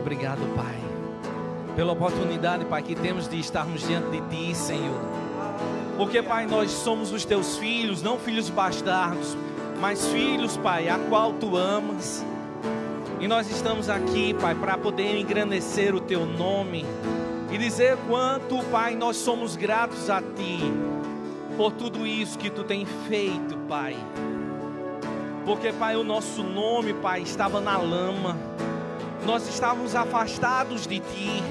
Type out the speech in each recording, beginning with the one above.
Obrigado, Pai, pela oportunidade, Pai, que temos de estarmos diante de Ti, Senhor. Porque, Pai, nós somos os Teus filhos, não filhos bastardos, mas filhos, Pai, a qual Tu amas. E nós estamos aqui, Pai, para poder engrandecer o Teu nome e dizer quanto, Pai, nós somos gratos a Ti por tudo isso que Tu tem feito, Pai. Porque, Pai, o nosso nome, Pai, estava na lama. Nós estávamos afastados de Ti,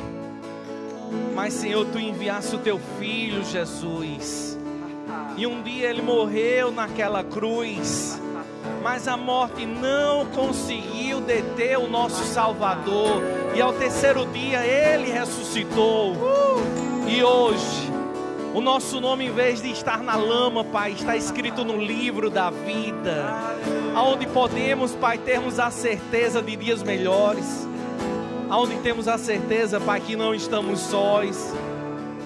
mas, Senhor, Tu enviaste o Teu Filho, Jesus, e um dia Ele morreu naquela cruz, mas a morte não conseguiu deter o nosso Salvador, e ao terceiro dia Ele ressuscitou, e hoje, o nosso nome, em vez de estar na lama, Pai, está escrito no livro da vida, aonde podemos, Pai, termos a certeza de dias melhores, aonde temos a certeza, Pai, que não estamos sós,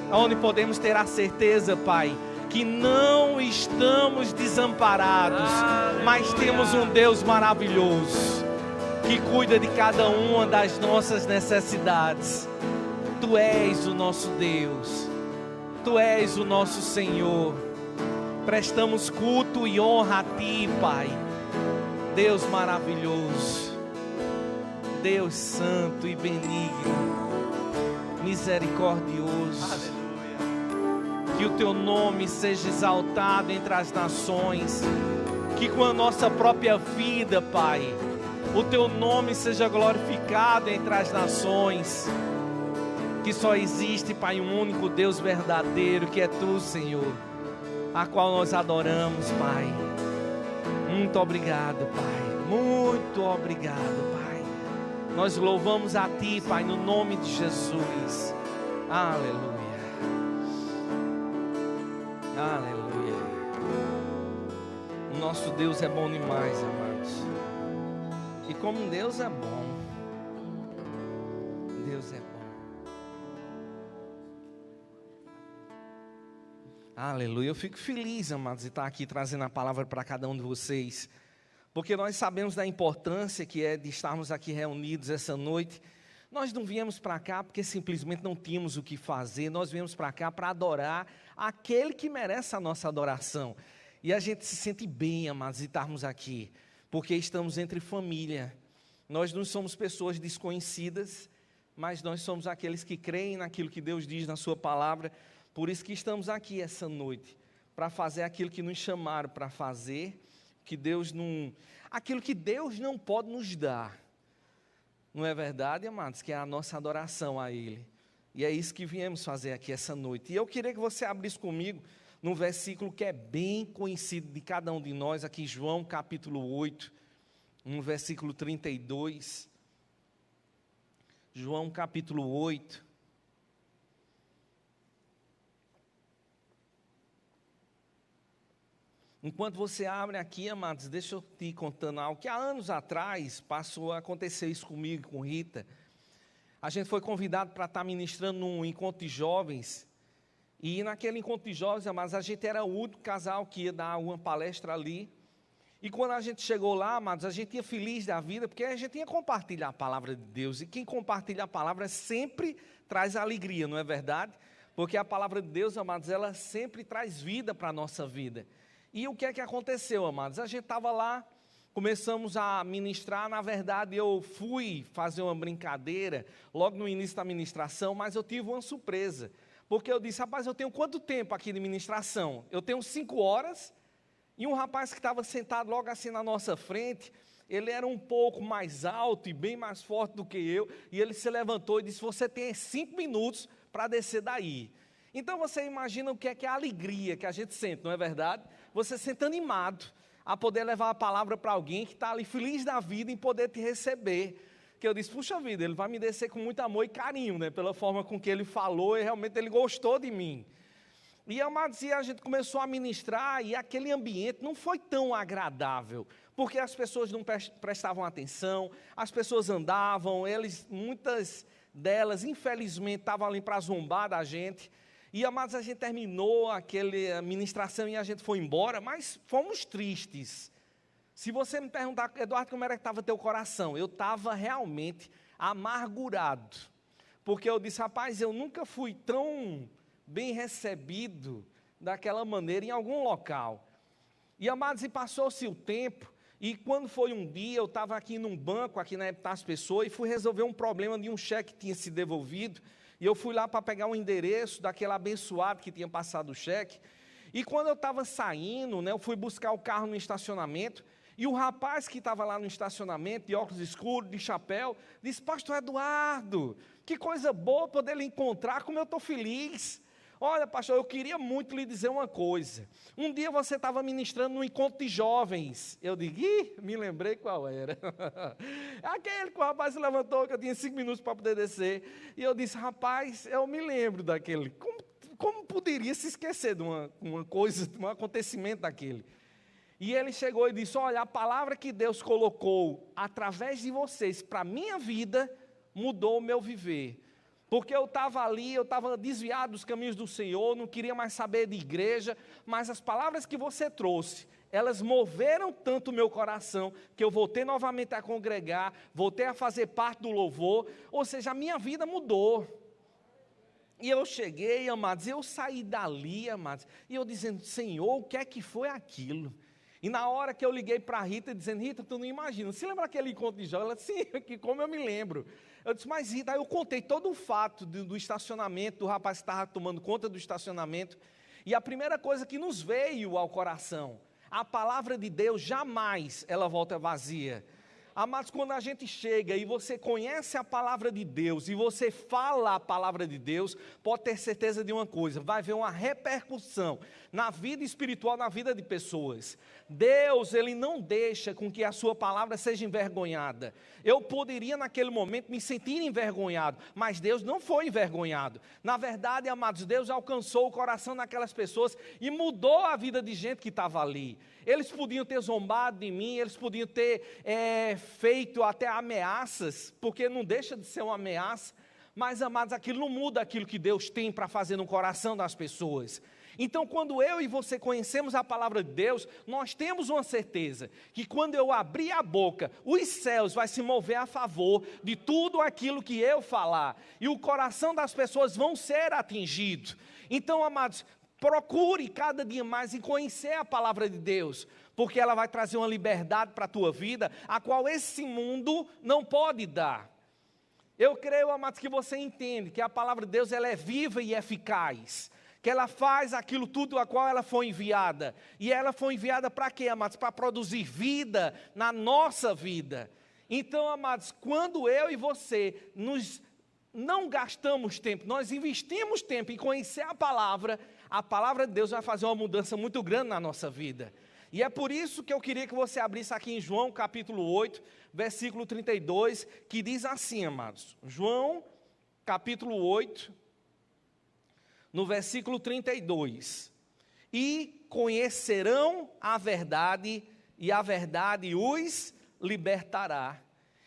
aonde podemos ter a certeza, Pai, que não estamos desamparados, mas temos um Deus maravilhoso, que cuida de cada uma das nossas necessidades. Tu és o nosso Deus, Tu és o nosso Senhor. Prestamos culto e honra a Ti, Pai, Deus maravilhoso, Deus santo e benigno, misericordioso. Aleluia. Que o Teu nome seja exaltado entre as nações, que com a nossa própria vida, Pai, o Teu nome seja glorificado entre as nações. Que só existe, Pai, um único Deus verdadeiro, que é Tu, Senhor, a qual nós adoramos, Pai. Muito obrigado, Pai, muito obrigado, Pai. Nós louvamos a Ti, Pai, no nome de Jesus. Aleluia, aleluia. O nosso Deus é bom demais, amados. E como Deus é bom, Deus é bom. Aleluia, eu fico feliz, amados, de estar aqui trazendo a palavra para cada um de vocês, porque nós sabemos da importância que é de estarmos aqui reunidos essa noite. Nós não viemos para cá porque simplesmente não tínhamos o que fazer, nós viemos para cá para adorar aquele que merece a nossa adoração, e a gente se sente bem, amados, de estarmos aqui, porque estamos entre família. Nós não somos pessoas desconhecidas, mas nós somos aqueles que creem naquilo que Deus diz na sua palavra. Por isso que estamos aqui essa noite, para fazer aquilo que nos chamaram para fazer, aquilo que Deus não pode nos dar. Não é verdade, amados? Que é a nossa adoração a Ele. E é isso que viemos fazer aqui essa noite. E eu queria que você abrisse comigo num versículo que é bem conhecido de cada um de nós, aqui João capítulo 8, no versículo 32. João capítulo 8. Enquanto você abre aqui, amados, deixa eu te contando algo que há anos atrás passou a acontecer isso comigo, com Rita. A gente foi convidado para estar ministrando num encontro de jovens, e naquele encontro de jovens, amados, a gente era o único casal que ia dar uma palestra ali. E quando a gente chegou lá, amados, a gente ia feliz da vida, porque a gente ia compartilhar a palavra de Deus, e quem compartilha a palavra sempre traz alegria, não é verdade? Porque a palavra de Deus, amados, ela sempre traz vida para a nossa vida. E o que é que aconteceu, amados? A gente estava lá, começamos a ministrar. Na verdade, eu fui fazer uma brincadeira logo no início da ministração, mas eu tive uma surpresa, porque eu disse: rapaz, eu tenho quanto tempo aqui de ministração? Eu tenho 5 horas, e um rapaz que estava sentado logo assim na nossa frente, ele era um pouco mais alto e bem mais forte do que eu, e ele se levantou e disse: você tem 5 minutos para descer daí. Então você imagina o que é a alegria que a gente sente, não é verdade? Você sente animado a poder levar a palavra para alguém que está ali feliz da vida em poder te receber. Que eu disse: puxa vida, ele vai me descer com muito amor e carinho, né? Pela forma com que ele falou, e realmente ele gostou de mim. E, amados, a gente começou a ministrar, e aquele ambiente não foi tão agradável, porque as pessoas não prestavam atenção, as pessoas andavam, muitas delas, infelizmente, estavam ali para zombar da gente. E, amados, a gente terminou aquela ministração e a gente foi embora, mas fomos tristes. Se você me perguntar: Eduardo, como era que estava teu coração? Eu estava realmente amargurado, porque eu disse, rapaz, eu nunca fui tão bem recebido daquela maneira em algum local. E amados, e passou-se o tempo, e quando foi um dia, eu estava aqui num banco, aqui na Epitácio Pessoa, e fui resolver um problema de um cheque que tinha sido devolvido, e eu fui lá para pegar o endereço daquele abençoado que tinha passado o cheque, e quando eu estava saindo, né, eu fui buscar o carro no estacionamento, e o rapaz que estava lá no estacionamento, de óculos escuros, de chapéu, disse, pastor Eduardo, que coisa boa poder lhe encontrar, como eu estou feliz. Olha, pastor, eu queria muito lhe dizer uma coisa. Um dia você estava ministrando num encontro de jovens. Eu digo, me lembrei qual era. Aquele que o rapaz se levantou, que eu tinha 5 minutos para poder descer. E eu disse, rapaz, eu me lembro daquele. Como poderia se esquecer de uma coisa, de um acontecimento daquele? E ele chegou e disse, olha, a palavra que Deus colocou através de vocês para a minha vida, mudou o meu viver. Porque eu estava ali, eu estava desviado dos caminhos do Senhor, não queria mais saber de igreja, mas as palavras que você trouxe, elas moveram tanto o meu coração, que eu voltei novamente a congregar, voltei a fazer parte do louvor, ou seja, a minha vida mudou. E eu cheguei, amados, eu saí dali, amados, e eu dizendo, Senhor, o que é que foi aquilo? E na hora que eu liguei para a Rita, dizendo, Rita, tu não imagina, você lembra aquele encontro de jovens? Ela disse, sim, que como eu me lembro. Eu disse, mas Rita, aí eu contei todo o fato do estacionamento, do rapaz que estava tomando conta do estacionamento, e a primeira coisa que nos veio ao coração, a palavra de Deus jamais ela volta vazia. Amados, quando a gente chega e você conhece a palavra de Deus e você fala a palavra de Deus, pode ter certeza de uma coisa, vai haver uma repercussão na vida espiritual, na vida de pessoas. Deus, Ele não deixa com que a sua palavra seja envergonhada. Eu poderia naquele momento me sentir envergonhado, mas Deus não foi envergonhado. Na verdade, amados, Deus alcançou o coração daquelas pessoas e mudou a vida de gente que estava ali. Eles podiam ter zombado de mim, eles podiam ter feito até ameaças, porque não deixa de ser uma ameaça, mas, amados, aquilo não muda aquilo que Deus tem para fazer no coração das pessoas. Então, quando eu e você conhecemos a palavra de Deus, nós temos uma certeza, que quando eu abrir a boca, os céus vai se mover a favor de tudo aquilo que eu falar, e o coração das pessoas vão ser atingido. Então, amados, procure cada dia mais em conhecer a palavra de Deus, porque ela vai trazer uma liberdade para a tua vida, a qual esse mundo não pode dar. Eu creio, amados, que você entende que a palavra de Deus ela é viva e eficaz, que ela faz aquilo tudo a qual ela foi enviada. E ela foi enviada para quê, amados? Para produzir vida na nossa vida. Então, amados, quando eu e você não gastamos tempo, nós investimos tempo em conhecer a palavra de Deus vai fazer uma mudança muito grande na nossa vida. E é por isso que eu queria que você abrisse aqui em João capítulo 8, versículo 32, que diz assim, amados. João capítulo 8, no versículo 32. E conhecerão a verdade, e a verdade os libertará.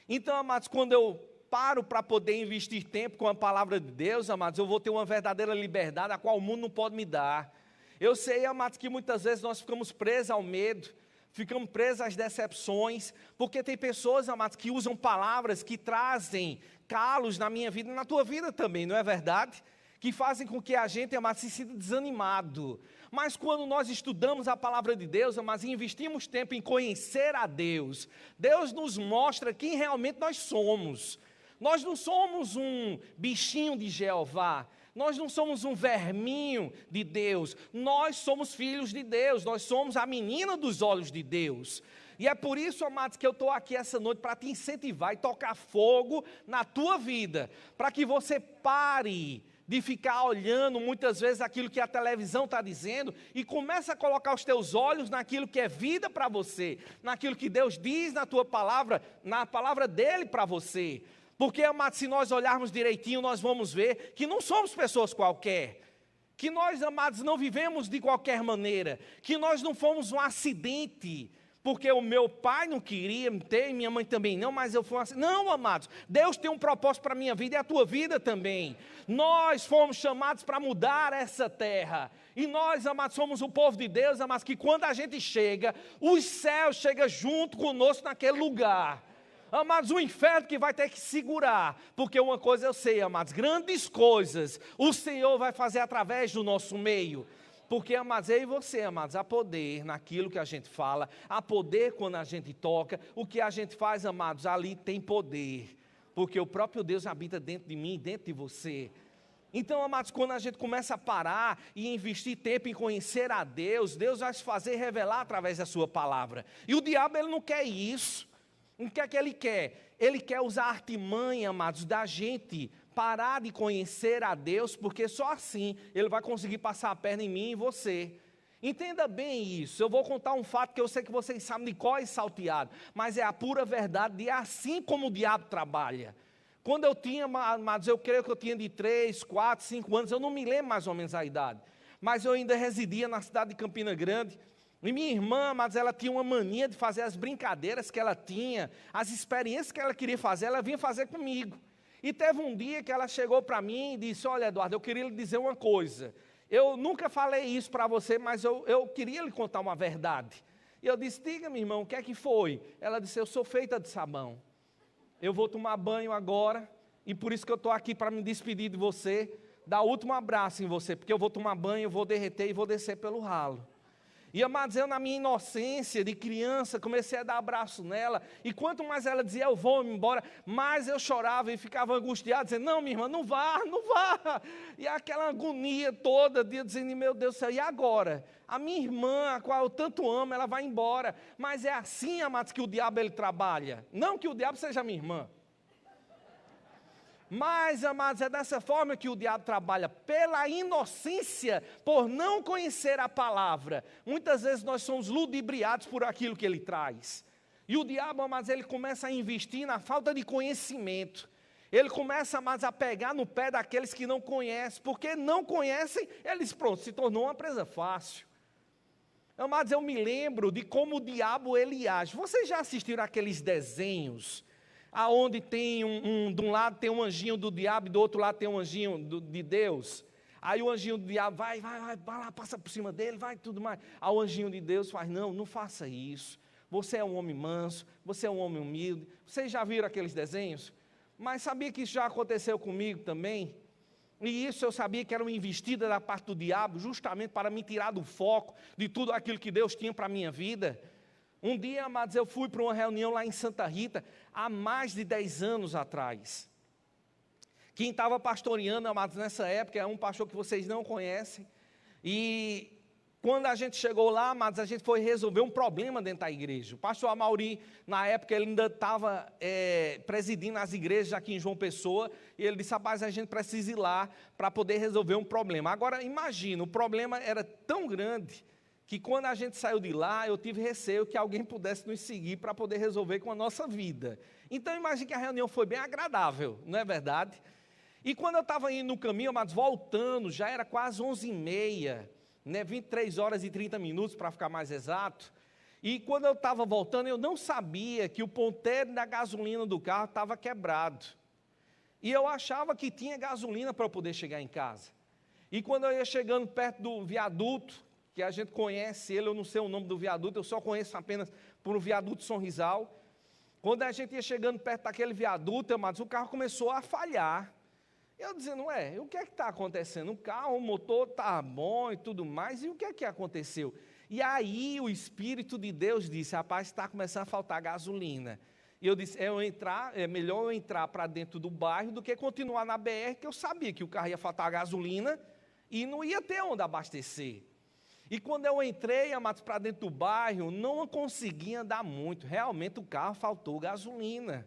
Então, amados, quando eu paro para poder investir tempo com a palavra de Deus, amados, eu vou ter uma verdadeira liberdade, a qual o mundo não pode me dar. Eu sei, amados, que muitas vezes nós ficamos presos ao medo, ficamos presos às decepções, porque tem pessoas, amados, que usam palavras que trazem calos na minha vida e na tua vida também, não é verdade? Que fazem com que a gente, amados, se sinta desanimado. Mas quando nós estudamos a palavra de Deus, amados, e investimos tempo em conhecer a Deus, Deus nos mostra quem realmente nós somos. Nós não somos um bichinho de Jeová, nós não somos um verminho de Deus, nós somos filhos de Deus, nós somos a menina dos olhos de Deus. E é por isso, amados, que eu estou aqui essa noite para te incentivar e tocar fogo na tua vida, para que você pare de ficar olhando muitas vezes aquilo que a televisão está dizendo e comece a colocar os teus olhos naquilo que é vida para você, naquilo que Deus diz na tua palavra, na palavra dele para você. Porque, amados, se nós olharmos direitinho, nós vamos ver que não somos pessoas qualquer, que nós, amados, não vivemos de qualquer maneira, que nós não fomos um acidente, porque o meu pai não queria ter, minha mãe também não, mas eu fui um acidente. Não, amados, Deus tem um propósito para a minha vida e a tua vida também. Nós fomos chamados para mudar essa terra, e nós, amados, somos o povo de Deus, amados, que quando a gente chega, os céus chegam junto conosco naquele lugar. Amados, o inferno que vai ter que segurar, porque uma coisa eu sei, amados, grandes coisas o Senhor vai fazer através do nosso meio. Porque, amados, eu e você, amados, há poder naquilo que a gente fala, há poder quando a gente toca, o que a gente faz, amados, ali tem poder, porque o próprio Deus habita dentro de mim, dentro de você. Então, amados, quando a gente começa a parar e investir tempo em conhecer a Deus, Deus vai se fazer revelar através da sua palavra. E o diabo, ele não quer isso. O que é que ele quer? Ele quer usar a artimanha, amados, da gente parar de conhecer a Deus, porque só assim ele vai conseguir passar a perna em mim e em você. Entenda bem isso. Eu vou contar um fato que eu sei que vocês sabem de cor e salteado, mas é a pura verdade de assim como o diabo trabalha. Quando eu tinha, amados, eu creio que eu tinha de 3, 4, 5 anos, eu não me lembro mais ou menos a idade, mas eu ainda residia na cidade de Campina Grande. E minha irmã, mas ela tinha uma mania de fazer as brincadeiras que ela tinha, as experiências que ela queria fazer, ela vinha fazer comigo. E teve um dia que ela chegou para mim e disse, olha, Eduardo, eu queria lhe dizer uma coisa. Eu nunca falei isso para você, mas eu queria lhe contar uma verdade. E eu disse, diga, meu irmão, o que é que foi? Ela disse, eu sou feita de sabão. Eu vou tomar banho agora, e por isso que eu estou aqui para me despedir de você, dar o último abraço em você, porque eu vou tomar banho, eu vou derreter e vou descer pelo ralo. E, amados, eu na minha inocência de criança, comecei a dar abraço nela, e quanto mais ela dizia, eu vou embora, mais eu chorava e ficava angustiado, dizendo, não, minha irmã, não vá, não vá. E aquela agonia toda, dizendo, meu Deus do céu, e agora? A minha irmã, a qual eu tanto amo, ela vai embora. Mas é assim, amados, que o diabo ele trabalha. Não que o diabo seja minha irmã. Mas, amados, é dessa forma que o diabo trabalha, pela inocência, por não conhecer a palavra. Muitas vezes nós somos ludibriados por aquilo que ele traz. E o diabo, amados, ele começa a investir na falta de conhecimento. Ele começa, amados, a pegar no pé daqueles que não conhecem, porque não conhecem, eles, pronto, se tornou uma presa fácil. Amados, eu me lembro de como o diabo ele age. Vocês já assistiram aqueles desenhos aonde tem de um lado tem um anjinho do diabo e do outro lado tem um anjinho de Deus? Aí o anjinho do diabo vai lá, passa por cima dele, vai tudo mais. Aí o anjinho de Deus faz, não faça isso. Você é um homem manso, você é um homem humilde. Vocês já viram aqueles desenhos? Mas sabia que isso já aconteceu comigo também? E isso eu sabia que era uma investida da parte do diabo, justamente para me tirar do foco de tudo aquilo que Deus tinha para a minha vida. Um dia, amados, eu fui para uma reunião lá em Santa Rita, há mais de 10 anos atrás. Quem estava pastoreando, amados, nessa época, é um pastor que vocês não conhecem. E quando a gente chegou lá, amados, a gente foi resolver um problema dentro da igreja. O pastor Amauri, na época, ele ainda estava presidindo as igrejas aqui em João Pessoa, e ele disse, rapaz, a gente precisa ir lá para poder resolver um problema. Agora, imagina, o problema era tão grande, que quando a gente saiu de lá, eu tive receio que alguém pudesse nos seguir para poder resolver com a nossa vida. Então, imagine que a reunião foi bem agradável, não é verdade? E quando eu estava indo no caminho, mas voltando, já era quase 11h30, né, 23 horas e 30 minutos, para ficar mais exato. E quando eu estava voltando, eu não sabia que o ponteiro da gasolina do carro estava quebrado. E eu achava que tinha gasolina para eu poder chegar em casa. E quando eu ia chegando perto do viaduto, que a gente conhece ele, eu não sei o nome do viaduto, eu só conheço apenas por um viaduto Sonrisal. Quando a gente ia chegando perto daquele viaduto, amados, o carro começou a falhar. Eu dizendo, o que é que está acontecendo? O carro, o motor está bom e tudo mais, e o que é que aconteceu? E aí o Espírito de Deus disse, rapaz, está começando a faltar gasolina. E eu disse, é melhor eu entrar para dentro do bairro do que continuar na BR, que eu sabia que o carro ia faltar gasolina e não ia ter onde abastecer. E quando eu entrei, amados, para dentro do bairro, não conseguia andar muito. Realmente o carro faltou gasolina.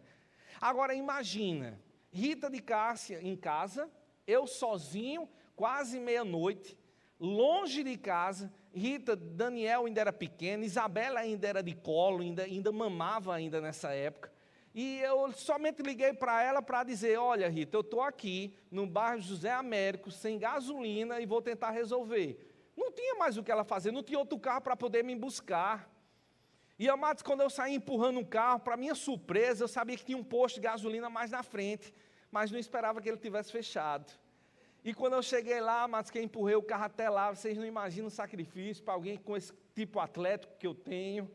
Agora imagina, Rita de Cássia em casa, eu sozinho, quase meia-noite, longe de casa. Rita, Daniel ainda era pequeno, Isabela ainda era de colo, ainda mamava ainda nessa época. E eu somente liguei para ela para dizer, olha Rita, eu estou aqui no bairro José Américo, sem gasolina e vou tentar resolver. Não tinha mais o que ela fazer, não tinha outro carro para poder me buscar. E, amados, quando eu saí empurrando um carro, para minha surpresa, eu sabia que tinha um posto de gasolina mais na frente, mas não esperava que ele tivesse fechado. E quando eu cheguei lá, amados, que eu empurrei o carro até lá, vocês não imaginam o sacrifício para alguém com esse tipo atlético que eu tenho.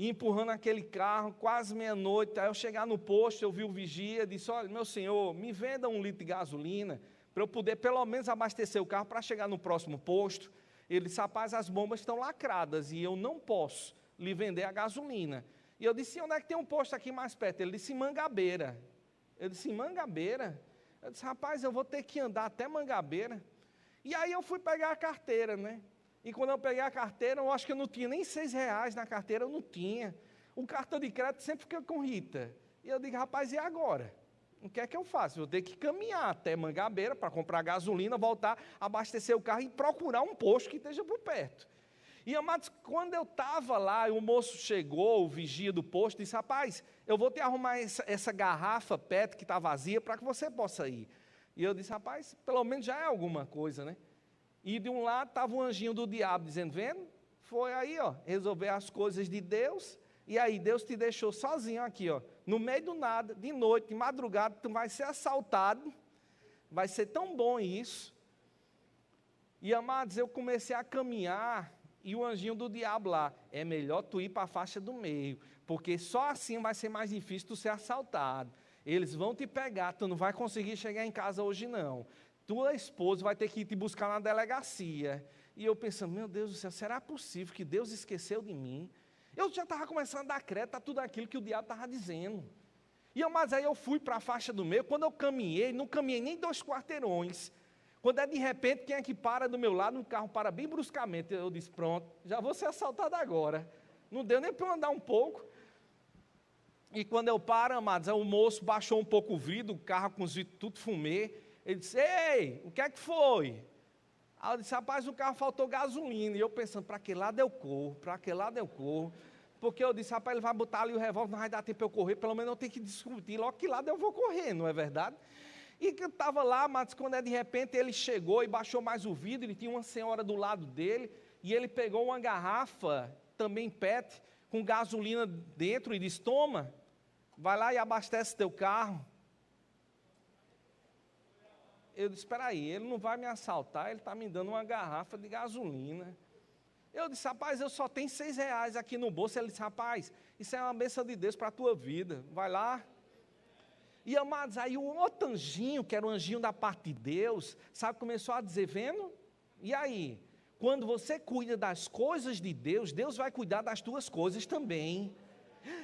e empurrando aquele carro, quase meia-noite. Aí eu chegar no posto, eu vi o vigia, disse: olha, meu senhor, me venda 1 litro de gasolina, para eu poder pelo menos abastecer o carro para chegar no próximo posto. Ele disse: rapaz, as bombas estão lacradas e eu não posso lhe vender a gasolina. E eu disse: onde é que tem um posto aqui mais perto? Ele disse: em Mangabeira. Eu disse: em Mangabeira? Eu disse: rapaz, eu vou ter que andar até Mangabeira. E aí eu fui pegar a carteira, né? E quando eu peguei a carteira, eu acho que eu não tinha nem R$6 na carteira, eu não tinha. O cartão de crédito sempre fica com Rita. E eu digo: rapaz, e agora? O que é que eu faço? Eu vou ter que caminhar até Mangabeira para comprar gasolina, voltar, abastecer o carro e procurar um posto que esteja por perto. E, amados, quando eu estava lá, o moço chegou, o vigia do posto, disse: rapaz, eu vou te arrumar essa garrafa PET que está vazia para que você possa ir. E eu disse: rapaz, pelo menos já é alguma coisa, né? E de um lado estava o anjinho do diabo dizendo: vendo? Foi aí, ó, resolver as coisas de Deus. E aí Deus te deixou sozinho aqui, ó, no meio do nada, de noite, de madrugada, tu vai ser assaltado. Vai ser tão bom isso. E, amados, eu comecei a caminhar. E o anjinho do diabo lá: é melhor tu ir para a faixa do meio, porque só assim vai ser mais difícil tu ser assaltado. Eles vão te pegar, tu não vai conseguir chegar em casa hoje não. Tua esposa vai ter que ir te buscar na delegacia. E eu pensando: meu Deus do céu, será possível que Deus esqueceu de mim? Eu já estava começando a dar crédito a tudo aquilo que o diabo estava dizendo. Mas aí eu fui para a faixa do meio. Quando eu caminhei, não caminhei nem 2 quarteirões. Quando de repente, quem é que para do meu lado? Um carro para bem bruscamente. Eu disse: pronto, já vou ser assaltado agora. Não deu nem para eu andar um pouco. E quando eu paro, amados, o moço baixou um pouco o vidro, o carro com os vidros tudo fumê. Ele disse: ei, o que é que foi? Aí eu disse: rapaz, o carro faltou gasolina. E eu pensando: para que lado eu corro? Para que lado eu corro? Porque eu disse: rapaz, ele vai botar ali o revólver, não vai dar tempo para eu correr, pelo menos eu tenho que discutir logo que lado eu vou correr, não é verdade? E que eu estava lá, mas quando de repente ele chegou e baixou mais o vidro, ele tinha uma senhora do lado dele, e ele pegou uma garrafa, também PET, com gasolina dentro, e disse: toma, vai lá e abastece teu carro. Eu disse: espera aí, ele não vai me assaltar, ele está me dando uma garrafa de gasolina. Eu disse: rapaz, eu só tenho R$6 aqui no bolso. Ele disse: rapaz, isso é uma bênção de Deus para a tua vida, vai lá. E, amados, aí o outro anjinho, que era o anjinho da parte de Deus, sabe, começou a dizer: vendo? E aí? Quando você cuida das coisas de Deus, Deus vai cuidar das tuas coisas também.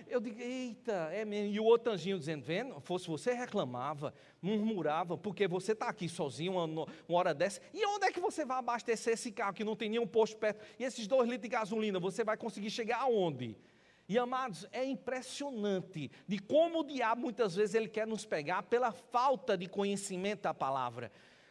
Eu digo: eita, é mesmo. E o outro anjinho dizendo: vendo? Fosse você reclamava, murmurava, porque você está aqui sozinho uma hora dessa. E onde é que você vai abastecer esse carro que não tem nenhum posto perto? E esses 2 litros de gasolina, você vai conseguir chegar aonde? E, amados, é impressionante de como o diabo muitas vezes ele quer nos pegar pela falta de conhecimento da palavra.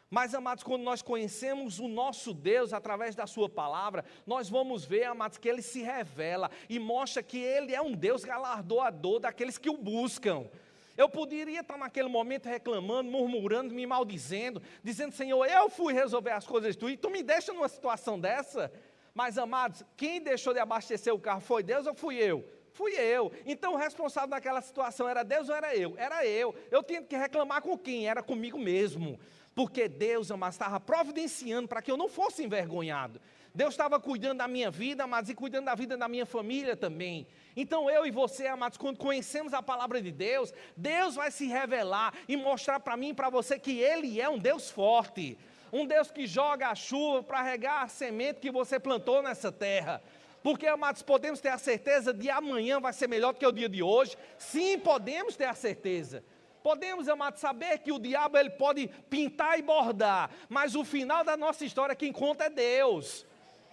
Mas, amados, quando nós conhecemos o nosso Deus através da sua palavra, nós vamos ver, amados, que ele se revela e mostra que ele é um Deus galardoador daqueles que o buscam. Eu poderia estar naquele momento reclamando, murmurando, me maldizendo, dizendo: Senhor, eu fui resolver as coisas de tu, e tu me deixa numa situação dessa? Mas, amados, quem deixou de abastecer o carro foi Deus ou fui eu? Fui eu. Então o responsável daquela situação era Deus ou era eu? Era eu. Eu tinha que reclamar com quem? Era comigo mesmo. Porque Deus, amados, estava providenciando para que eu não fosse envergonhado. Deus estava cuidando da minha vida, amados, e cuidando da vida da minha família também. Então eu e você, amados, quando conhecemos a palavra de Deus, Deus vai se revelar e mostrar para mim e para você que Ele é um Deus forte. Um Deus que joga a chuva para regar a semente que você plantou nessa terra. Porque, amados, podemos ter a certeza de amanhã vai ser melhor do que o dia de hoje? Sim, podemos ter a certeza. Podemos, amados, saber que o diabo ele pode pintar e bordar, mas o final da nossa história quem conta é Deus.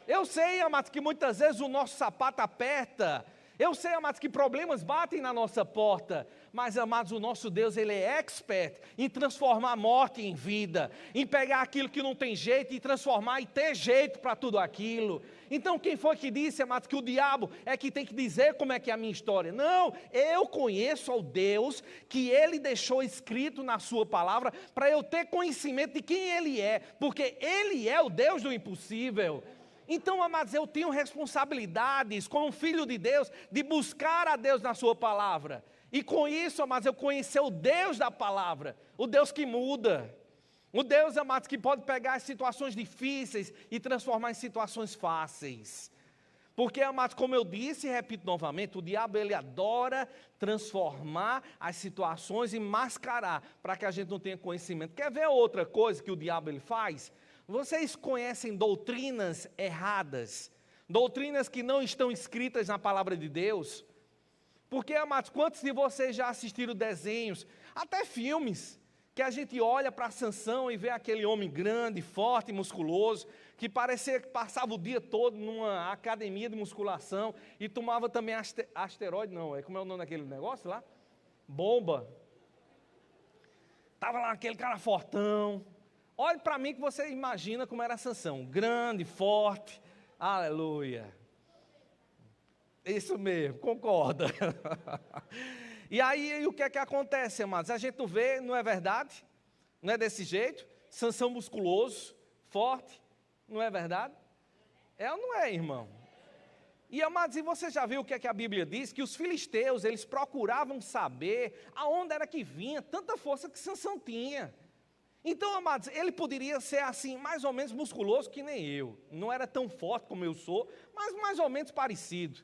Eu sei, amados, que muitas vezes o nosso sapato aperta. Eu sei, amados, que problemas batem na nossa porta, mas, amados, o nosso Deus, Ele é expert em transformar a morte em vida, em pegar aquilo que não tem jeito e transformar e ter jeito para tudo aquilo. Então, quem foi que disse, amados, que o diabo é que tem que dizer como é que é a minha história? Não, eu conheço ao Deus que Ele deixou escrito na sua palavra para eu ter conhecimento de quem Ele é, porque Ele é o Deus do impossível. Então, amados, eu tenho responsabilidades como filho de Deus, de buscar a Deus na sua palavra. E com isso, amados, eu conhecer o Deus da palavra, o Deus que muda. O Deus, amados, que pode pegar as situações difíceis e transformar em situações fáceis. Porque, amados, como eu disse e repito novamente, o diabo ele adora transformar as situações e mascarar para que a gente não tenha conhecimento. Quer ver outra coisa que o diabo ele faz? Vocês conhecem doutrinas erradas, doutrinas que não estão escritas na palavra de Deus? Porque, amados, quantos de vocês já assistiram desenhos, até filmes, que a gente olha para Sansão e vê aquele homem grande, forte, musculoso, que parecia que passava o dia todo numa academia de musculação e tomava também asteroide, não, como é o nome daquele negócio lá? Bomba. Estava lá aquele cara fortão. Olhe para mim que você imagina como era Sansão, grande, forte, aleluia. Isso mesmo, concorda. E aí, o que é que acontece, amados? A gente não vê, não é verdade? Não é desse jeito? Sansão musculoso, forte, não é verdade? É ou não é, irmão? E, amados, e você já viu o que é que a Bíblia diz? Que os filisteus, eles procuravam saber aonde era que vinha tanta força que Sansão tinha. Então, amados, ele poderia ser assim, mais ou menos musculoso que nem eu. Não era tão forte como eu sou, mas mais ou menos parecido.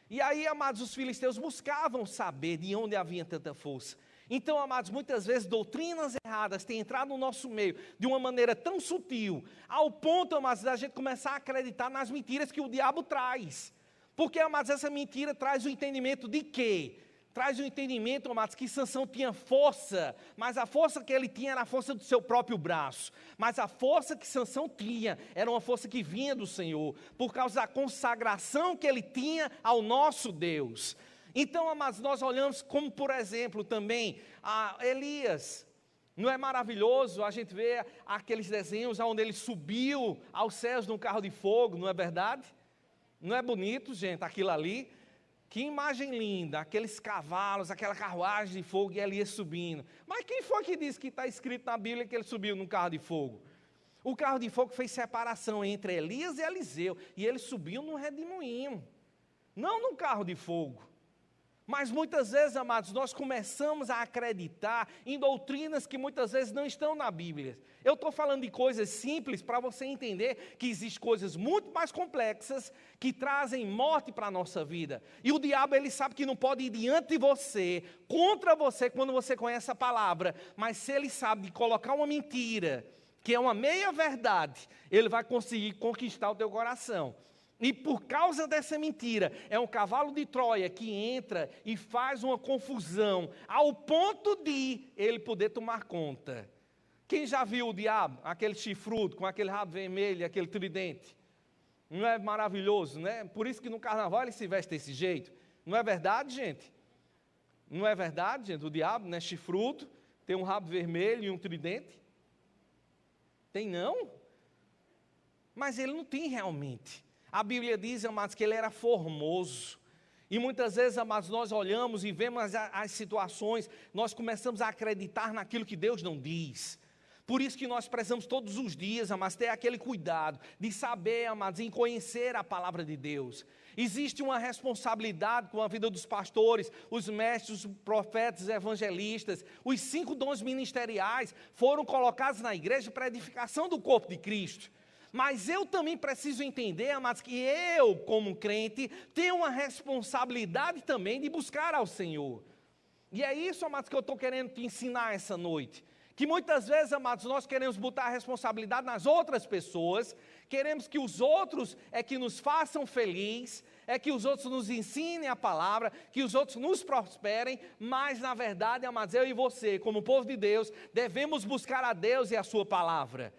E aí, amados, os filisteus buscavam saber de onde havia tanta força. Então, amados, muitas vezes doutrinas erradas têm entrado no nosso meio de uma maneira tão sutil, ao ponto, amados, da gente começar a acreditar nas mentiras que o diabo traz. Porque, amados, essa mentira traz o entendimento de quê? Traz o entendimento, amados, que Sansão tinha força, mas a força que ele tinha era a força do seu próprio braço. Mas a força que Sansão tinha era uma força que vinha do Senhor, por causa da consagração que ele tinha ao nosso Deus. Então, amados, nós olhamos como, por exemplo, também a Elias. Não é maravilhoso a gente ver aqueles desenhos onde ele subiu aos céus num carro de fogo, não é verdade? Não é bonito, gente, aquilo ali? Que imagem linda, aqueles cavalos, aquela carruagem de fogo e Elias subindo. Mas quem foi que disse que está escrito na Bíblia que ele subiu num carro de fogo? O carro de fogo fez separação entre Elias e Eliseu, e ele subiu num redemoinho, não num carro de fogo. Mas muitas vezes, amados, nós começamos a acreditar em doutrinas que muitas vezes não estão na Bíblia. Eu estou falando de coisas simples para você entender que existem coisas muito mais complexas que trazem morte para a nossa vida. E o diabo, ele sabe que não pode ir diante de você, contra você, quando você conhece a palavra. Mas se ele sabe de colocar uma mentira, que é uma meia-verdade, ele vai conseguir conquistar o teu coração. E por causa dessa mentira, é um cavalo de Troia que entra e faz uma confusão, ao ponto de ele poder tomar conta. Quem já viu o diabo, aquele chifrudo, com aquele rabo vermelho, aquele tridente? Não é maravilhoso, né? Por isso que no carnaval ele se veste desse jeito. Não é verdade, gente? Não é verdade, gente? O diabo, né, chifrudo, tem um rabo vermelho e um tridente? Tem não? Mas ele não tem realmente. A Bíblia diz, amados, que ele era formoso. E muitas vezes, amados, nós olhamos e vemos as situações, nós começamos a acreditar naquilo que Deus não diz. Por isso que nós precisamos todos os dias, amados, ter aquele cuidado de saber, amados, em conhecer a palavra de Deus. Existe uma responsabilidade com a vida dos pastores, os mestres, os profetas, os evangelistas. Os 5 dons ministeriais foram colocados na igreja para a edificação do corpo de Cristo. Mas eu também preciso entender, amados, que eu, como crente, tenho uma responsabilidade também de buscar ao Senhor. E é isso, amados, que eu estou querendo te ensinar essa noite. Que muitas vezes, amados, nós queremos botar a responsabilidade nas outras pessoas, queremos que os outros é que nos façam feliz, é que os outros nos ensinem a palavra, que os outros nos prosperem, mas na verdade, amados, eu e você, como povo de Deus, devemos buscar a Deus e a sua palavra.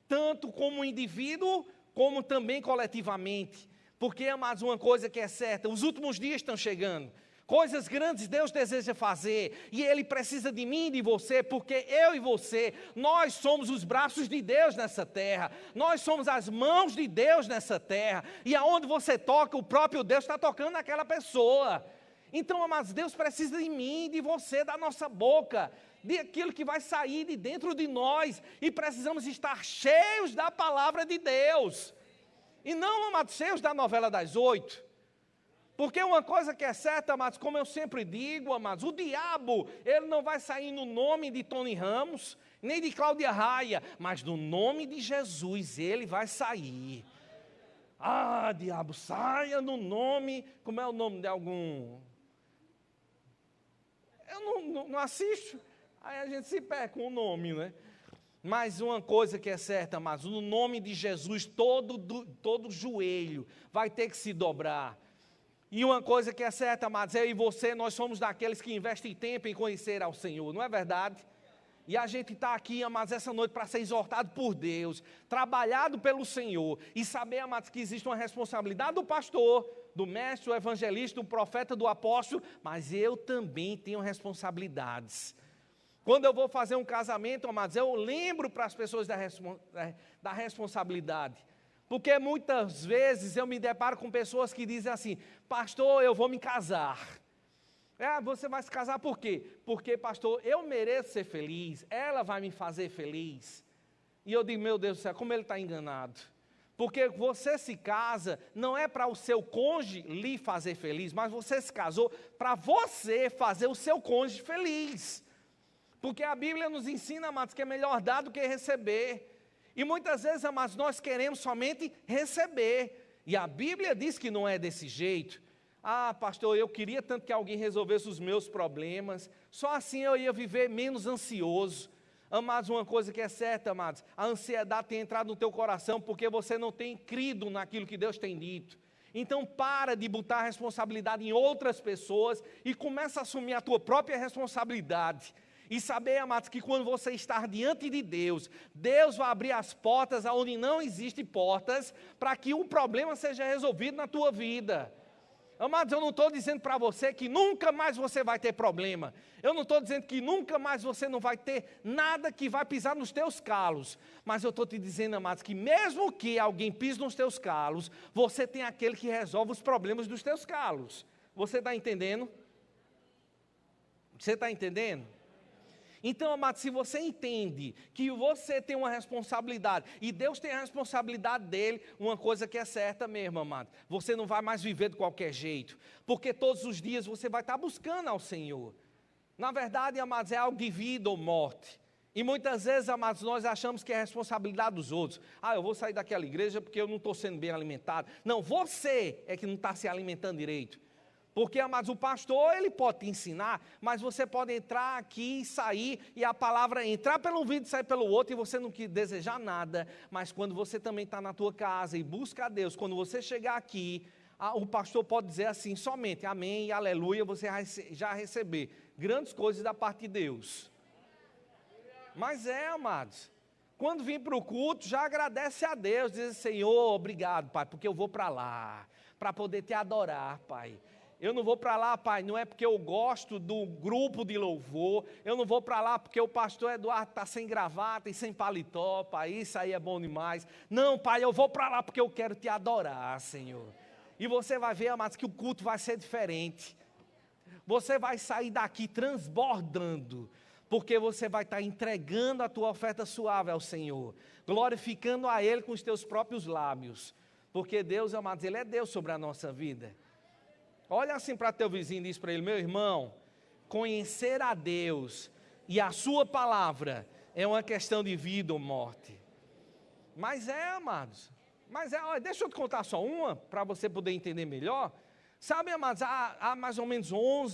Tanto como indivíduo, como também coletivamente. Porque, amados, uma coisa que é certa, os últimos dias estão chegando. Coisas grandes Deus deseja fazer, e Ele precisa de mim e de você, porque eu e você, nós somos os braços de Deus nessa terra, nós somos as mãos de Deus nessa terra, e aonde você toca, o próprio Deus está tocando naquela pessoa. Então, amados, Deus precisa de mim, de você, da nossa boca, daquilo que vai sair de dentro de nós, e precisamos estar cheios da palavra de Deus, e não, amados, cheios da novela das 8, porque uma coisa que é certa, amados, como eu sempre digo, amados, o diabo, ele não vai sair no nome de Tony Ramos, nem de Cláudia Raia, mas no nome de Jesus ele vai sair. Ah, diabo, saia no nome, como é o nome de algum... Eu não assisto, aí a gente se perde com o nome, né? Mas uma coisa que é certa, amados, no nome de Jesus, todo joelho vai ter que se dobrar. E uma coisa que é certa, amados, eu e você, nós somos daqueles que investem tempo em conhecer ao Senhor, não é verdade? E a gente está aqui, amados, essa noite para ser exortado por Deus, trabalhado pelo Senhor, e saber, amados, que existe uma responsabilidade do pastor, do mestre, do evangelista, do profeta, do apóstolo, mas eu também tenho responsabilidades. Quando eu vou fazer um casamento, amados, eu lembro para as pessoas da responsabilidade. Porque muitas vezes eu me deparo com pessoas que dizem assim, pastor, eu vou me casar. Você vai se casar por quê? Porque, pastor, eu mereço ser feliz, ela vai me fazer feliz. E eu digo, meu Deus do céu, como ele está enganado. Porque você se casa, não é para o seu cônjuge lhe fazer feliz, mas você se casou para você fazer o seu cônjuge feliz. Porque a Bíblia nos ensina, amados, que é melhor dar do que receber. E muitas vezes, amados, nós queremos somente receber. E a Bíblia diz que não é desse jeito. Ah, pastor, eu queria tanto que alguém resolvesse os meus problemas. Só assim eu ia viver menos ansioso. Amados, uma coisa que é certa, amados, a ansiedade tem entrado no teu coração porque você não tem crido naquilo que Deus tem dito. Então para de botar a responsabilidade em outras pessoas e começa a assumir a tua própria responsabilidade. E saber, amados, que quando você estar diante de Deus, Deus vai abrir as portas onde não existem portas, para que um problema seja resolvido na tua vida. Amados, eu não estou dizendo para você que nunca mais você vai ter problema. Eu não estou dizendo que nunca mais você não vai ter nada que vai pisar nos teus calos. Mas eu estou te dizendo, amados, que mesmo que alguém pise nos teus calos, você tem aquele que resolve os problemas dos teus calos. Você está entendendo? Você está entendendo? Então, amado, se você entende que você tem uma responsabilidade e Deus tem a responsabilidade dele, uma coisa que é certa mesmo, amado, você não vai mais viver de qualquer jeito, porque todos os dias você vai estar buscando ao Senhor. Na verdade, amados, é algo de vida ou morte. E muitas vezes, amados, nós achamos que é responsabilidade dos outros. Ah, eu vou sair daquela igreja porque eu não estou sendo bem alimentado. Não, você é que não está se alimentando direito. Porque, amados, o pastor, ele pode te ensinar, mas você pode entrar aqui e sair, e a palavra entrar pelo ouvido e sair pelo outro, e você não desejar nada. Mas quando você também está na tua casa e busca a Deus, quando você chegar aqui, o pastor pode dizer assim, somente amém e aleluia, você vai já receber grandes coisas da parte de Deus. Mas amados, quando vir para o culto, já agradece a Deus, diz Senhor, obrigado, Pai, porque eu vou para lá, para poder te adorar, Pai. Eu não vou para lá, Pai, não é porque eu gosto do grupo de louvor, eu não vou para lá porque o pastor Eduardo está sem gravata e sem paletó, Pai, isso aí é bom demais. Não, Pai, eu vou para lá porque eu quero te adorar, Senhor. E você vai ver, amados, que o culto vai ser diferente. Você vai sair daqui transbordando, porque você vai estar entregando a tua oferta suave ao Senhor, glorificando a Ele com os teus próprios lábios, porque Deus, amados, Ele é Deus sobre a nossa vida. Olha assim para teu vizinho e diz para ele, meu irmão, conhecer a Deus e a sua palavra é uma questão de vida ou morte. Mas amados, olha, deixa eu te contar só uma, para você poder entender melhor. Sabe, amados, há mais ou menos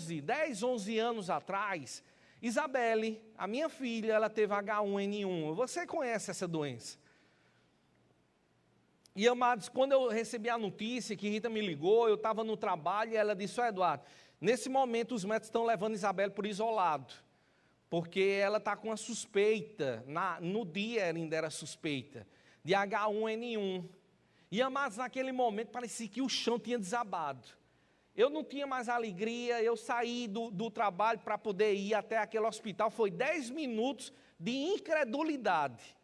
10, 11 anos atrás, Isabelle, a minha filha, ela teve H1N1. Você conhece essa doença? E, amados, quando eu recebi a notícia que Rita me ligou, eu estava no trabalho e ela disse, Eduardo, nesse momento os médicos estão levando Isabelle por isolado, porque ela está com uma suspeita, no dia ela ainda era suspeita, de H1N1. E, amados, naquele momento parecia que o chão tinha desabado. Eu não tinha mais alegria, eu saí do trabalho para poder ir até aquele hospital, foi 10 minutos de incredulidade.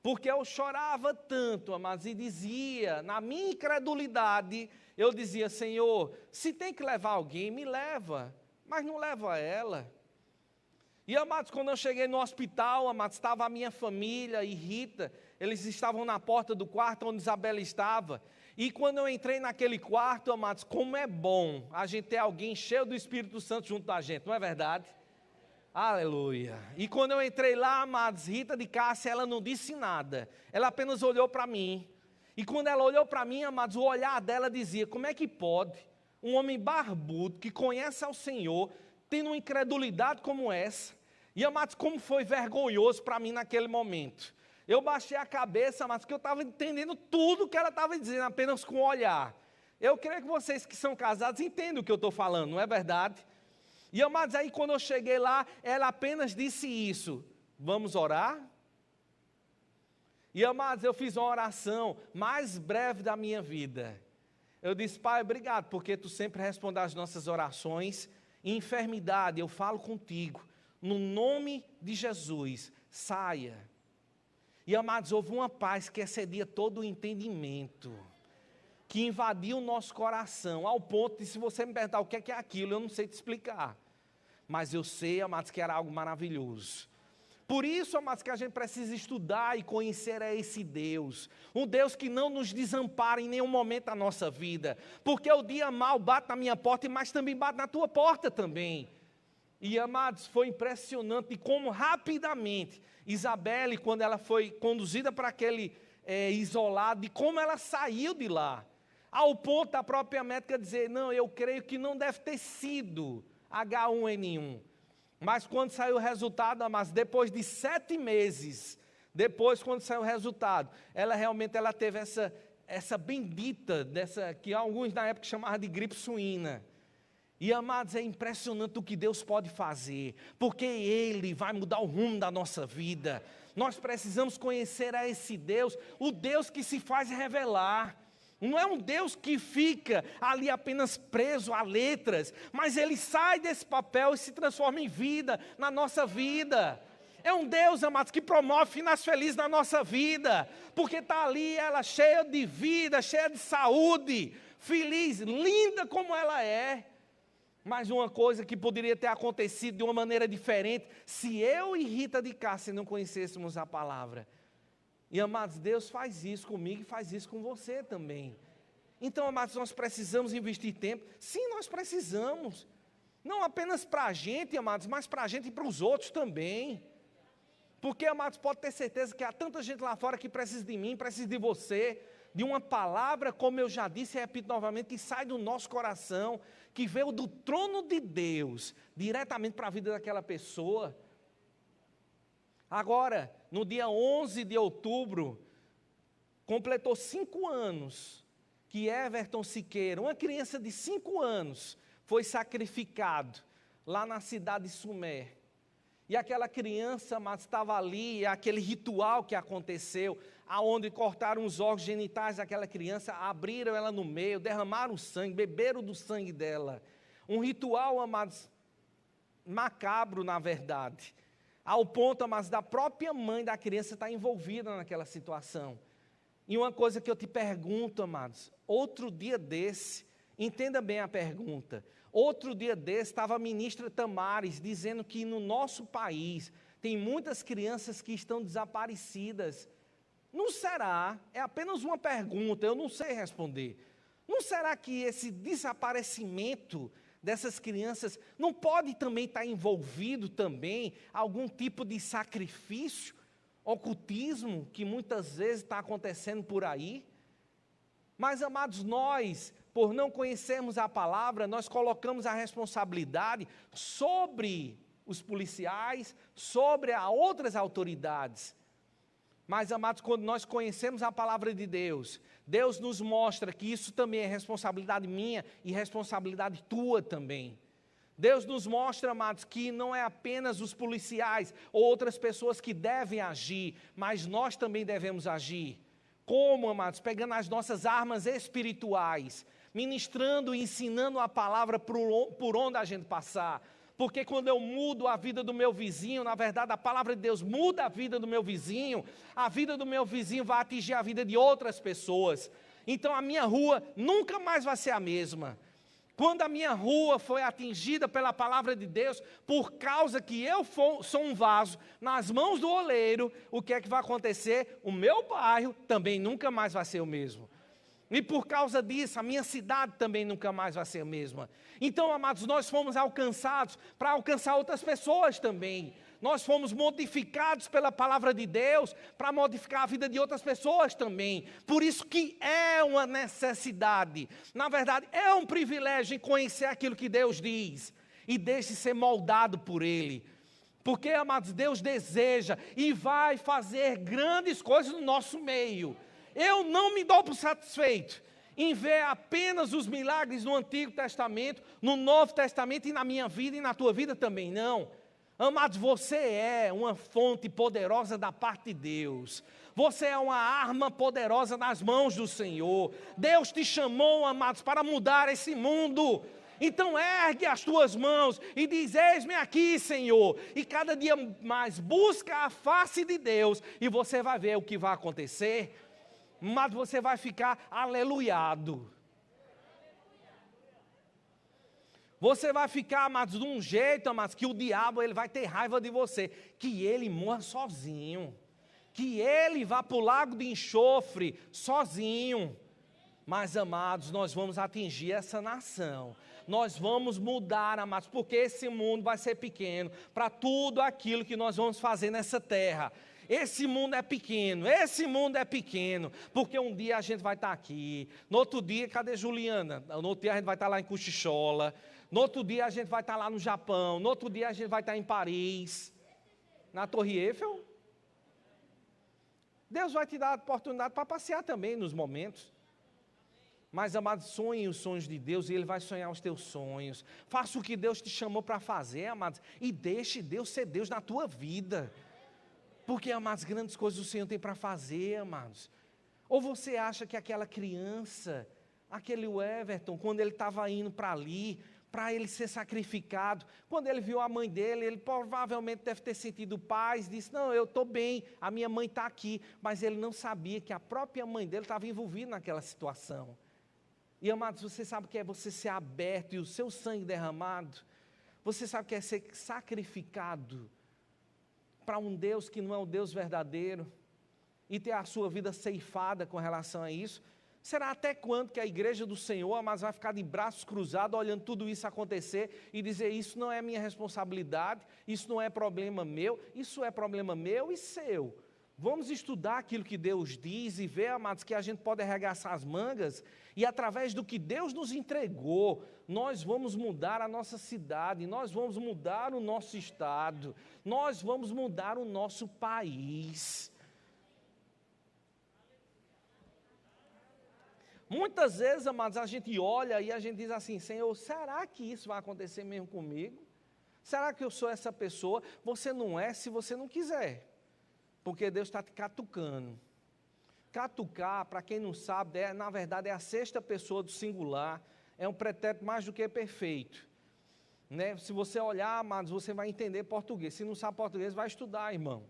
Porque eu chorava tanto, amados, e dizia, na minha incredulidade, eu dizia, Senhor, se tem que levar alguém, me leva, mas não leva ela. E, amados, quando eu cheguei no hospital, amados, estava a minha família e Rita, eles estavam na porta do quarto onde Isabela estava. E quando eu entrei naquele quarto, amados, como é bom a gente ter alguém cheio do Espírito Santo junto da gente, não é verdade? Aleluia. E quando eu entrei lá, amados, Rita de Cássia, ela não disse nada. Ela apenas olhou para mim. E quando ela olhou para mim, amados, o olhar dela dizia: como é que pode um homem barbudo que conhece ao Senhor, tendo uma incredulidade como essa? E, amados, como foi vergonhoso para mim naquele momento. Eu baixei a cabeça, amados, porque eu estava entendendo tudo que ela estava dizendo, apenas com o olhar. Eu creio que vocês que são casados entendem o que eu estou falando, não é verdade? E, amados, aí quando eu cheguei lá, ela apenas disse isso: vamos orar? E, amados, eu fiz uma oração mais breve da minha vida. Eu disse: Pai, obrigado, porque Tu sempre respondes às nossas orações. Em enfermidade, eu falo contigo, no nome de Jesus, saia. E, amados, houve uma paz que excedia todo o entendimento, que invadiu o nosso coração, ao ponto de, se você me perguntar o que é aquilo, eu não sei te explicar. Mas eu sei, amados, que era algo maravilhoso. Por isso, amados, que a gente precisa estudar e conhecer a esse Deus. Um Deus que não nos desampara em nenhum momento da nossa vida. Porque o dia mal bate na minha porta, mas também bate na tua porta também. E, amados, foi impressionante de como rapidamente Isabelle, quando ela foi conduzida para aquele isolado, de como ela saiu de lá. Ao ponto da própria médica dizer: não, eu creio que não deve ter sido H1N1. Mas quando saiu o resultado, mas depois de 7 meses, depois quando saiu o resultado, ela realmente teve essa bendita, que alguns na época chamavam de gripe suína. E, amados, é impressionante o que Deus pode fazer, porque Ele vai mudar o rumo da nossa vida. Nós precisamos conhecer a esse Deus, o Deus que se faz revelar. Não é um Deus que fica ali apenas preso a letras, mas Ele sai desse papel e se transforma em vida, na nossa vida. É um Deus, amados, que promove finais felizes na nossa vida, porque está ali ela cheia de vida, cheia de saúde, feliz, linda como ela é. Mas uma coisa que poderia ter acontecido de uma maneira diferente, se eu e Rita de Cássia não conhecêssemos a palavra. E, amados, Deus faz isso comigo e faz isso com você também. Então, amados, nós precisamos investir tempo. Sim, nós precisamos. Não apenas para a gente, amados, mas para a gente e para os outros também. Porque, amados, pode ter certeza que há tanta gente lá fora que precisa de mim, precisa de você, de uma palavra, como eu já disse e repito novamente, que sai do nosso coração, que veio do trono de Deus, diretamente para a vida daquela pessoa. Agora, no dia 11 de outubro, completou 5 anos que Everton Siqueira, uma criança de 5 anos, foi sacrificado lá na cidade de Sumé. E aquela criança, mas estava ali, aquele ritual que aconteceu, aonde cortaram os órgãos genitais daquela criança, abriram ela no meio, derramaram sangue, beberam do sangue dela. Um ritual, amados, macabro na verdade. Ao ponto, mas da própria mãe da criança estar envolvida naquela situação. E uma coisa que eu te pergunto, amados, outro dia desse, entenda bem a pergunta, outro dia desse estava a ministra Tamares dizendo que no nosso país tem muitas crianças que estão desaparecidas. Não será, é apenas uma pergunta, eu não sei responder, não será que esse desaparecimento dessas crianças não pode também estar envolvido também algum tipo de sacrifício, ocultismo, que muitas vezes está acontecendo por aí? Mas, amados, nós, por não conhecermos a palavra, nós colocamos a responsabilidade sobre os policiais, sobre as outras autoridades. Mas, amados, quando nós conhecemos a palavra de Deus, Deus nos mostra que isso também é responsabilidade minha e responsabilidade tua também. Deus nos mostra, amados, que não é apenas os policiais ou outras pessoas que devem agir, mas nós também devemos agir. Como, amados? Pegando as nossas armas espirituais, ministrando e ensinando a palavra por onde a gente passar. Porque quando eu mudo a vida do meu vizinho, na verdade a palavra de Deus muda a vida do meu vizinho, a vida do meu vizinho vai atingir a vida de outras pessoas. Então a minha rua nunca mais vai ser a mesma. Quando a minha rua foi atingida pela palavra de Deus, por causa que eu sou um vaso nas mãos do oleiro, o que é que vai acontecer? O meu bairro também nunca mais vai ser o mesmo. E por causa disso, a minha cidade também nunca mais vai ser a mesma. Então, amados, nós fomos alcançados para alcançar outras pessoas também. Nós fomos modificados pela palavra de Deus para modificar a vida de outras pessoas também. Por isso que é uma necessidade. Na verdade, é um privilégio em conhecer aquilo que Deus diz. E deixe ser moldado por Ele. Porque, amados, Deus deseja e vai fazer grandes coisas no nosso meio. Eu não me dou por satisfeito em ver apenas os milagres no Antigo Testamento, no Novo Testamento e na minha vida e na tua vida também, não. Amados, você é uma fonte poderosa da parte de Deus. Você é uma arma poderosa nas mãos do Senhor. Deus te chamou, amados, para mudar esse mundo. Então ergue as tuas mãos e diz, eis-me aqui, Senhor. E cada dia mais busca a face de Deus e você vai ver o que vai acontecer. Mas você vai ficar aleluiado. Você vai ficar, amados, de um jeito, amados, que o diabo ele vai ter raiva de você. Que ele morra sozinho. Que ele vá para o lago de enxofre sozinho. Mas, amados, nós vamos atingir essa nação. Nós vamos mudar, amados, porque esse mundo vai ser pequeno para tudo aquilo que nós vamos fazer nessa terra. Esse mundo é pequeno, porque um dia a gente vai estar aqui, no outro dia, cadê Juliana? No outro dia a gente vai estar lá em Cochichola, no outro dia a gente vai estar lá no Japão, no outro dia a gente vai estar em Paris, na Torre Eiffel. Deus vai te dar a oportunidade para passear também nos momentos. Mas, amados, sonhe os sonhos de Deus e Ele vai sonhar os teus sonhos. Faça o que Deus te chamou para fazer, amados, e deixe Deus ser Deus na tua vida. Porque, amados, grandes coisas o Senhor tem para fazer, amados. Ou você acha que aquela criança, aquele Everton, quando ele estava indo para ali, para ele ser sacrificado, quando ele viu a mãe dele, ele provavelmente deve ter sentido paz, disse, não, eu estou bem, a minha mãe está aqui. Mas ele não sabia que a própria mãe dele estava envolvida naquela situação. E, amados, você sabe o que é você ser aberto e o seu sangue derramado? Você sabe o que é ser sacrificado para um Deus que não é o Deus verdadeiro e ter a sua vida ceifada com relação a isso? Será até quando que a igreja do Senhor, amados, vai ficar de braços cruzados olhando tudo isso acontecer e dizer, isso não é minha responsabilidade, isso não é problema meu, isso é problema meu e seu? Vamos estudar aquilo que Deus diz e ver, amados, que a gente pode arregaçar as mangas e através do que Deus nos entregou, nós vamos mudar a nossa cidade, nós vamos mudar o nosso estado, nós vamos mudar o nosso país. Muitas vezes, amados, a gente olha e a gente diz assim, Senhor, será que isso vai acontecer mesmo comigo? Será que eu sou essa pessoa? Você não é se você não quiser. Porque Deus está te catucando. Catucar, para quem não sabe, na verdade é a sexta pessoa do singular, é um pretérito mais do que perfeito. Né? Se você olhar, amados, você vai entender português. Se não sabe português, vai estudar, irmão.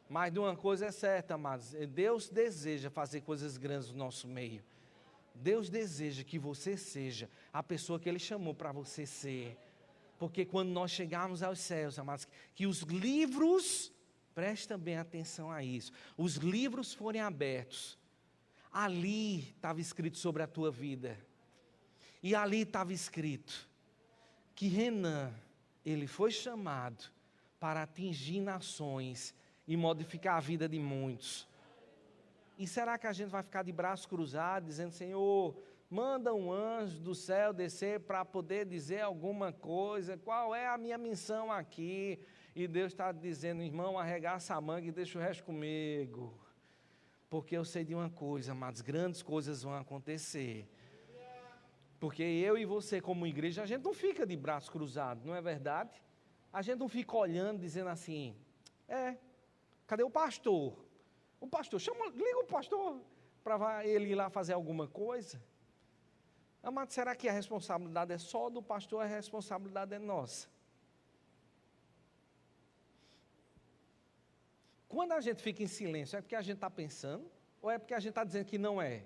Mas de uma coisa é certa, amados, Deus deseja fazer coisas grandes no nosso meio. Deus deseja que você seja a pessoa que Ele chamou para você ser. Porque quando nós chegarmos aos céus, amados, que os livros... Presta bem atenção a isso. Os livros forem abertos. Ali estava escrito sobre a tua vida. E ali estava escrito que Renan, ele foi chamado para atingir nações e modificar a vida de muitos. E será que a gente vai ficar de braços cruzados, dizendo, Senhor, manda um anjo do céu descer para poder dizer alguma coisa? Qual é a minha missão aqui? E Deus está dizendo, irmão, arregaça a manga e deixa o resto comigo. Porque eu sei de uma coisa, amados, grandes coisas vão acontecer. Porque eu e você, como igreja, a gente não fica de braços cruzados, não é verdade? A gente não fica olhando, dizendo assim, cadê o pastor? O pastor, liga o pastor para ele ir lá fazer alguma coisa. Amado, será que a responsabilidade é só do pastor, a responsabilidade é nossa? Quando a gente fica em silêncio, é porque a gente está pensando? Ou é porque a gente está dizendo que não é?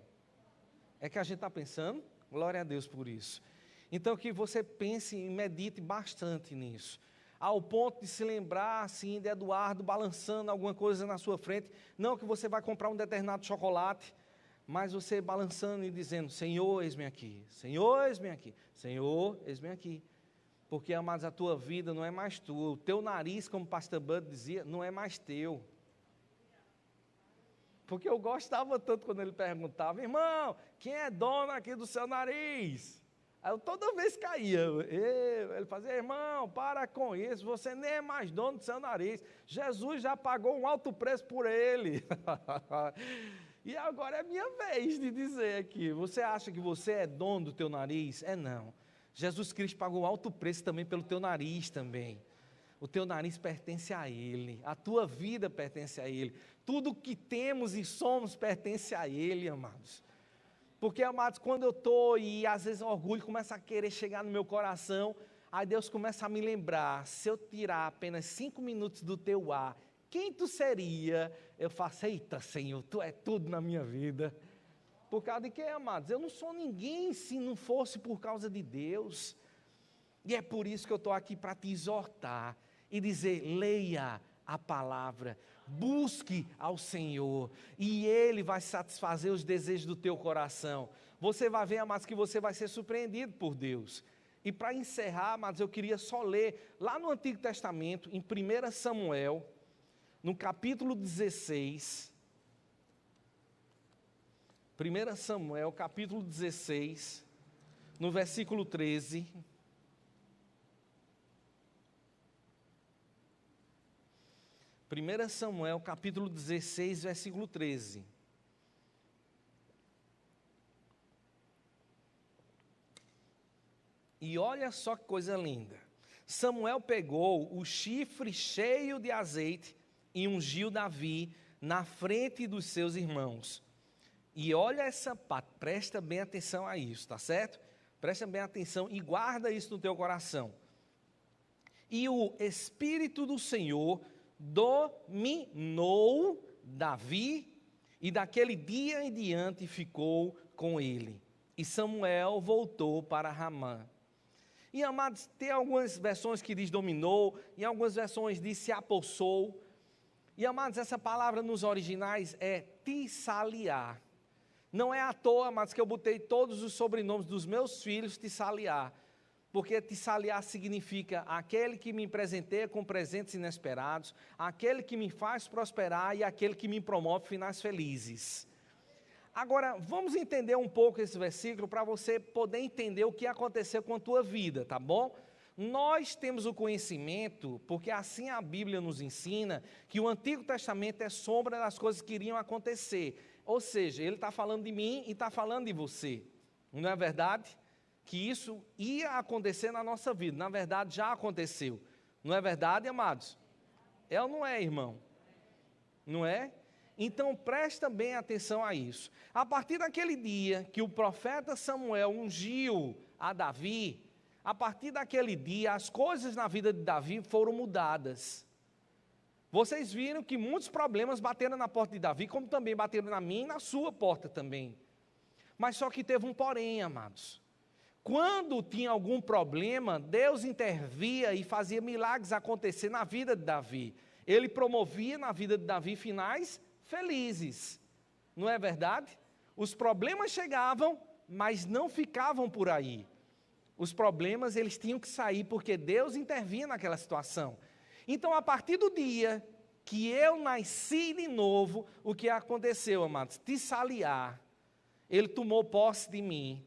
É que a gente está pensando? Glória a Deus por isso. Então que você pense e medite bastante nisso. Ao ponto de se lembrar assim de Eduardo balançando alguma coisa na sua frente. Não que você vai comprar um determinado chocolate, mas você balançando e dizendo, Senhor, eis-me aqui. Senhor, eis-me aqui. Senhor, eis-me aqui. Porque, amados, a tua vida não é mais tua. O teu nariz, como o pastor Bud dizia, não é mais teu. Porque eu gostava tanto quando ele perguntava, irmão, quem é dono aqui do seu nariz? Aí eu toda vez caía. Ele fazia, irmão, para com isso, você nem é mais dono do seu nariz. Jesus já pagou um alto preço por ele. E agora é minha vez de dizer aqui, você acha que você é dono do teu nariz? É não. Jesus Cristo pagou um alto preço também pelo teu nariz também. O teu nariz pertence a Ele, a tua vida pertence a Ele, tudo que temos e somos pertence a Ele, amados. Porque, amados, quando eu estou e às vezes o orgulho começa a querer chegar no meu coração, aí Deus começa a me lembrar, se eu tirar apenas 5 minutos do teu ar, quem tu seria? Eu faço, eita Senhor, tu é tudo na minha vida. Por causa de quê, amados? Eu não sou ninguém se não fosse por causa de Deus. E é por isso que eu estou aqui para te exortar e dizer, leia a palavra, busque ao Senhor, e Ele vai satisfazer os desejos do teu coração. Você vai ver, amados, que você vai ser surpreendido por Deus. E para encerrar, amados, eu queria só ler, lá no Antigo Testamento, em 1 Samuel, no capítulo 16, 1 Samuel, capítulo 16, no versículo 13, 1 Samuel, capítulo 16, versículo 13. E olha só que coisa linda. Samuel pegou o chifre cheio de azeite e ungiu Davi na frente dos seus irmãos. E olha essa parte, presta bem atenção a isso, tá certo? Presta bem atenção e guarda isso no teu coração. E o Espírito do Senhor dominou Davi, e daquele dia em diante ficou com ele. E Samuel voltou para Ramá. E, amados, tem algumas versões que diz dominou, e algumas versões diz se apossou. E, amados, essa palavra nos originais é tissaliar. Não é à toa, amados, que eu botei todos os sobrenomes dos meus filhos tissaliar. Porque tissaliar significa aquele que me presenteia com presentes inesperados, aquele que me faz prosperar e aquele que me promove finais felizes. Agora, vamos entender um pouco esse versículo para você poder entender o que aconteceu com a tua vida, tá bom? Nós temos o conhecimento, porque assim a Bíblia nos ensina, que o Antigo Testamento é sombra das coisas que iriam acontecer. Ou seja, ele está falando de mim e está falando de você. Não é verdade? Que isso ia acontecer na nossa vida, na verdade já aconteceu, não é verdade, amados? É ou não é, irmão? Não é? Então presta bem atenção a isso. A partir daquele dia que o profeta Samuel ungiu a Davi, a partir daquele dia as coisas na vida de Davi foram mudadas. Vocês viram que muitos problemas bateram na porta de Davi, como também bateram na minha e na sua porta também. Mas só que teve um porém, amados. Quando tinha algum problema, Deus intervia e fazia milagres acontecer na vida de Davi. Ele promovia na vida de Davi finais felizes. Não é verdade? Os problemas chegavam, mas não ficavam por aí. Os problemas, eles tinham que sair porque Deus intervinha naquela situação. Então, a partir do dia que eu nasci de novo, o que aconteceu, amados? Tissaliar. Ele tomou posse de mim.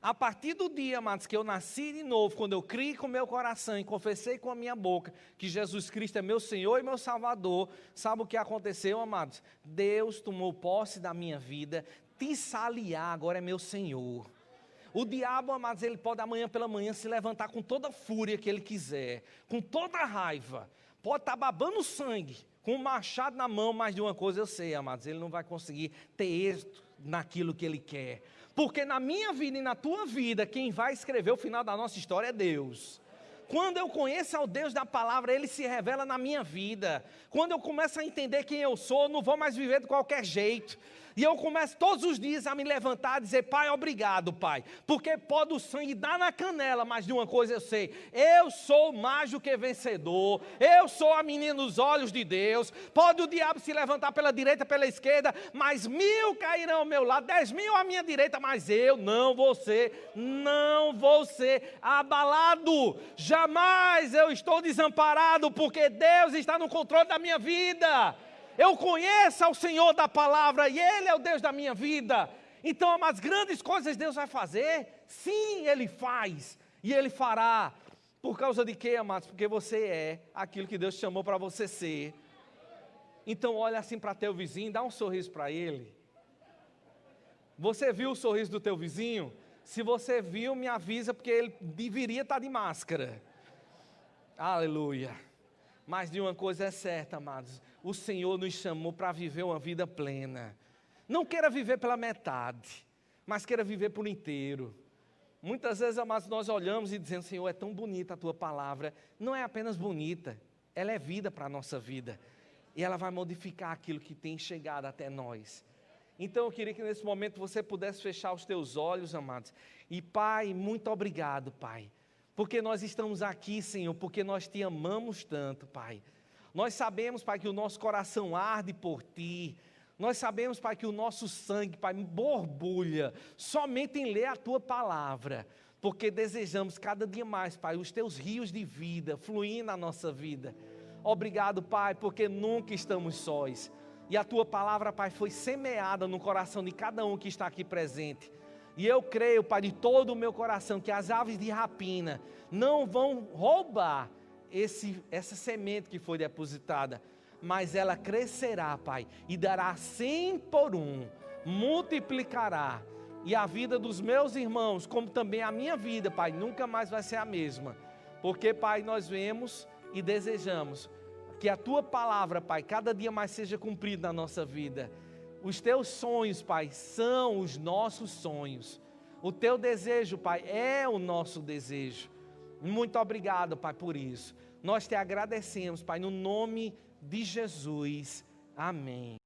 A partir do dia, amados, que eu nasci de novo, quando eu criei com o meu coração e confessei com a minha boca que Jesus Cristo é meu Senhor e meu Salvador, sabe o que aconteceu, amados? Deus tomou posse da minha vida, tissaliar agora é meu Senhor. O diabo, amados, ele pode amanhã pela manhã se levantar com toda a fúria que ele quiser, com toda a raiva, pode estar babando sangue, com um machado na mão, mais de uma coisa eu sei, amados, ele não vai conseguir ter êxito naquilo que ele quer. Porque na minha vida e na tua vida, quem vai escrever o final da nossa história é Deus. Quando eu conheço ao Deus da palavra, Ele se revela na minha vida. Quando eu começo a entender quem eu sou, não vou mais viver de qualquer jeito. E eu começo todos os dias a me levantar e dizer: Pai, obrigado, Pai. Porque pode o sangue dar na canela, mas de uma coisa eu sei: eu sou mais do que vencedor. Eu sou a menina dos olhos de Deus. Pode o diabo se levantar pela direita, pela esquerda, mas 1000 cairão ao meu lado, 10.000 à minha direita, mas eu não vou ser abalado. Jamais eu estou desamparado, porque Deus está no controle da minha vida. Eu conheço ao Senhor da palavra e Ele é o Deus da minha vida. Então, as grandes coisas Deus vai fazer? Sim, Ele faz e Ele fará. Por causa de quê, amados? Porque você é aquilo que Deus chamou para você ser. Então, olha assim para teu vizinho, dá um sorriso para ele. Você viu o sorriso do teu vizinho? Se você viu, me avisa, porque ele deveria estar de máscara. Aleluia. Mas de uma coisa é certa, amados: o Senhor nos chamou para viver uma vida plena. Não queira viver pela metade, mas queira viver por inteiro. Muitas vezes, amados, nós olhamos e dizemos: Senhor, é tão bonita a Tua palavra. Não é apenas bonita, ela é vida para a nossa vida. E ela vai modificar aquilo que tem chegado até nós. Então eu queria que nesse momento você pudesse fechar os teus olhos, amados. E Pai, muito obrigado, Pai. Porque nós estamos aqui, Senhor, porque nós Te amamos tanto, Pai. Nós sabemos, Pai, que o nosso coração arde por Ti. Nós sabemos, Pai, que o nosso sangue, Pai, borbulha somente em ler a Tua palavra. Porque desejamos cada dia mais, Pai, os Teus rios de vida fluindo na nossa vida. Obrigado, Pai, porque nunca estamos sós. E a Tua palavra, Pai, foi semeada no coração de cada um que está aqui presente. E eu creio, Pai, de todo o meu coração, que as aves de rapina não vão roubar essa semente que foi depositada, mas ela crescerá, Pai, e dará 100 por 1, multiplicará. E a vida dos meus irmãos, como também a minha vida, Pai, nunca mais vai ser a mesma. Porque, Pai, nós vemos e desejamos que a Tua palavra, Pai, cada dia mais seja cumprida na nossa vida. Os Teus sonhos, Pai, são os nossos sonhos. O Teu desejo, Pai, é o nosso desejo. Muito obrigado, Pai, por isso. Nós Te agradecemos, Pai, no nome de Jesus. Amém.